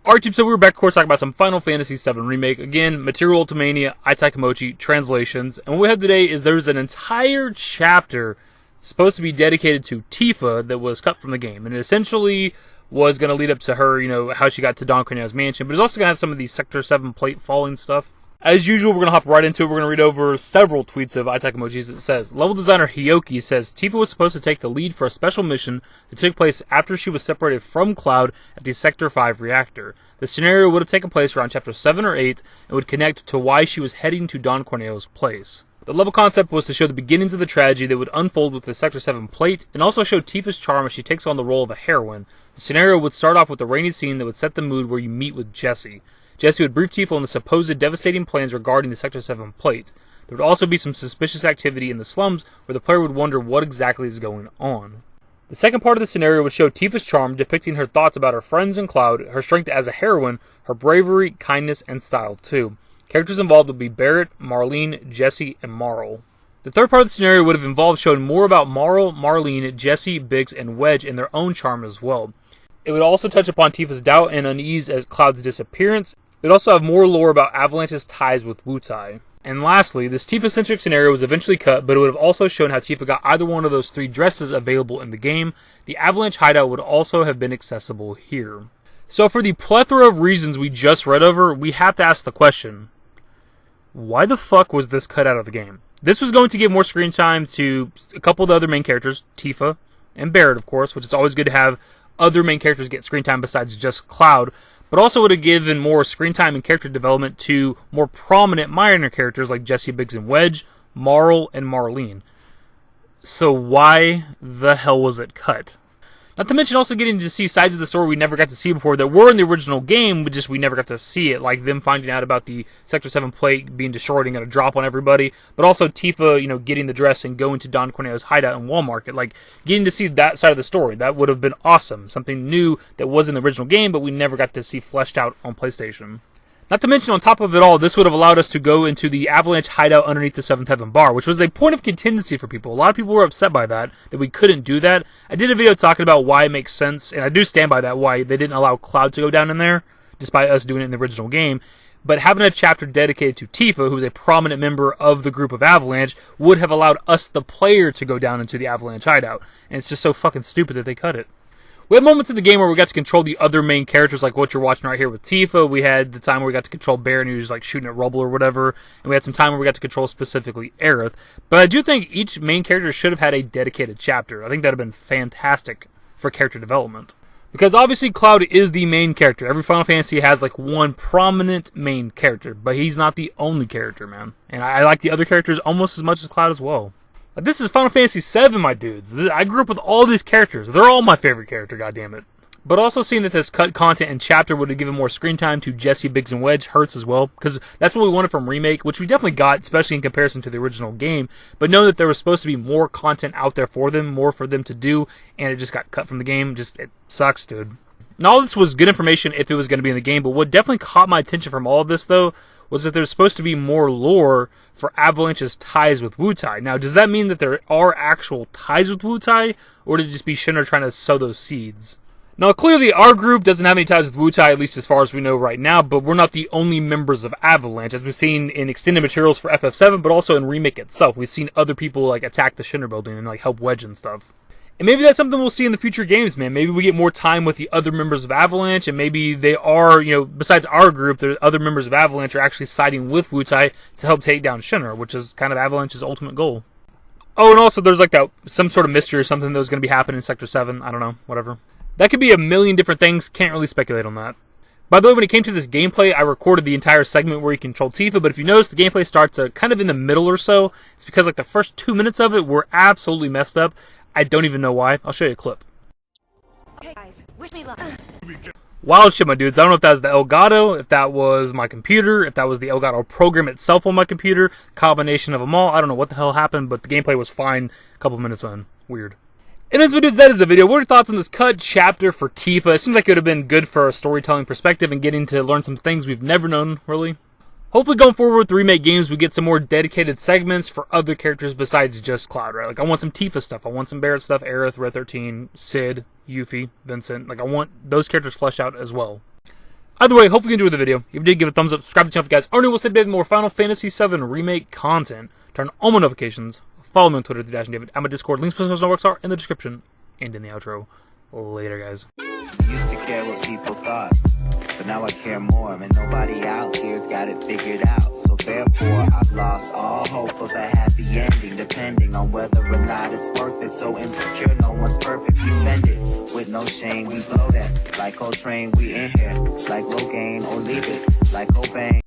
Alright, so we're back, of course, talking about some Final Fantasy VII Remake. Again, Material Ultimania, Aitaikimochi, translations. And what we have today is there's an entire chapter supposed to be dedicated to Tifa that was cut from the game. And it essentially was going to lead up to her, how she got to Don Corneo's mansion. But it's also going to have some of these Sector 7 plate falling stuff. As usual, we're going to hop right into it. We're going to read over several tweets of Aitaikimochi's. It says, level designer Hyoki says, Tifa was supposed to take the lead for a special mission that took place after she was separated from Cloud at the Sector 5 reactor. The scenario would have taken place around Chapter 7 or 8 and would connect to why she was heading to Don Corneo's place. The level concept was to show the beginnings of the tragedy that would unfold with the Sector 7 plate, and also show Tifa's charm as she takes on the role of a heroine. The scenario would start off with a rainy scene that would set the mood where you meet with Jessie. Jessie would brief Tifa on the supposed devastating plans regarding the Sector 7 plate. There would also be some suspicious activity in the slums where the player would wonder what exactly is going on. The second part of the scenario would show Tifa's charm, depicting her thoughts about her friends in Cloud, her strength as a heroine, her bravery, kindness, and style too. Characters involved would be Barrett, Marlene, Jessie, and Marl. The third part of the scenario would have involved showing more about Marl, Marlene, Jessie, Biggs, and Wedge and their own charm as well. It would also touch upon Tifa's doubt and unease at Cloud's disappearance. It would also have more lore about Avalanche's ties with Wutai. And lastly, this Tifa-centric scenario was eventually cut, but it would have also shown how Tifa got either one of those three dresses available in the game. The Avalanche Hideout would also have been accessible here. So for the plethora of reasons we just read over, we have to ask the question, why the fuck was this cut out of the game? This was going to give more screen time to a couple of the other main characters, Tifa and Barrett, of course, which is always good to have other main characters get screen time besides just Cloud, but also would have given more screen time and character development to more prominent minor characters like Jessie, Biggs, and Wedge, Marl, and Marlene. So why the hell was it cut? Not to mention also getting to see sides of the story we never got to see before that were in the original game, but just we never got to see it, like them finding out about the Sector 7 plate being destroyed and going to drop on everybody, but also Tifa, getting the dress and going to Don Corneo's hideout in Wall Market, like getting to see that side of the story. That would have been awesome. Something new that was in the original game, but we never got to see fleshed out on PlayStation. Not to mention, on top of it all, this would have allowed us to go into the Avalanche Hideout underneath the 7th Heaven bar, which was a point of contingency for people. A lot of people were upset by that we couldn't do that. I did a video talking about why it makes sense, and I do stand by that, why they didn't allow Cloud to go down in there, despite us doing it in the original game. But having a chapter dedicated to Tifa, who is a prominent member of the group of Avalanche, would have allowed us, the player, to go down into the Avalanche Hideout. And it's just so fucking stupid that they cut it. We had moments in the game where we got to control the other main characters, like what you're watching right here with Tifa. We had the time where we got to control Baron, who was like shooting at rubble or whatever. And we had some time where we got to control specifically Aerith. But I do think each main character should have had a dedicated chapter. I think that would have been fantastic for character development. Because obviously Cloud is the main character. Every Final Fantasy has like one prominent main character. But he's not the only character, man. And I like the other characters almost as much as Cloud as well. This is Final Fantasy VII, my dudes. I grew up with all these characters. They're all my favorite character, goddammit. But also seeing that this cut content and chapter would have given more screen time to Jessie, Biggs, and Wedge hurts as well. Because that's what we wanted from Remake, which we definitely got, especially in comparison to the original game. But knowing that there was supposed to be more content out there for them, more for them to do, and it just got cut from the game, it sucks, dude. And all this was good information if it was going to be in the game, but what definitely caught my attention from all of this, though, was that there's supposed to be more lore for Avalanche's ties with Wutai. Now, does that mean that there are actual ties with Wutai, or did it just be Shinra trying to sow those seeds? Now, clearly, our group doesn't have any ties with Wutai, at least as far as we know right now, but we're not the only members of Avalanche, as we've seen in extended materials for FF7, but also in Remake itself. We've seen other people, attack the Shinra building and, help Wedge and stuff. And maybe that's something we'll see in the future games, man. Maybe we get more time with the other members of Avalanche, and maybe they are, besides our group, the other members of Avalanche are actually siding with Wutai to help take down Shinra, which is kind of Avalanche's ultimate goal. Oh, and also there's some sort of mystery or something that was going to be happening in Sector 7. I don't know, whatever. That could be a million different things. Can't really speculate on that. By the way, when it came to this gameplay, I recorded the entire segment where you control Tifa, but if you notice, the gameplay starts kind of in the middle or so. It's because the first 2 minutes of it were absolutely messed up. I don't even know why. I'll show you a clip. Okay, guys, wish me luck. Wild shit, my dudes. I don't know if that was the Elgato, if that was my computer, if that was the Elgato program itself on my computer, combination of them all. I don't know what the hell happened, but the gameplay was fine a couple minutes in. Weird. Anyways, my dudes, that is the video. What are your thoughts on this cut chapter for Tifa? It seems like it would have been good for a storytelling perspective and getting to learn some things we've never known, really. Hopefully going forward with the remake games, we get some more dedicated segments for other characters besides just Cloud, right? I want some Tifa stuff. I want some Barrett stuff, Aerith, Red 13, Cid, Yuffie, Vincent. I want those characters fleshed out as well. Either way, hopefully you enjoyed the video. If you did, give it a thumbs up, subscribe to the channel if you guys are new. We'll stay updated with more Final Fantasy VII Remake content. Turn on all my notifications. Follow me on Twitter, @dashingdavid. I'm a Discord. Links to my networks are in the description and in the outro. Later, guys. Used to care what people thought, but now I care more, and nobody out here's got it figured out. So therefore, I've lost all hope of a happy ending, depending on whether or not it's worth it. So insecure, no one's perfect. We spend it with no shame. We blow that like Coltrane. We in here like Rogaine, or leave it like Cobain.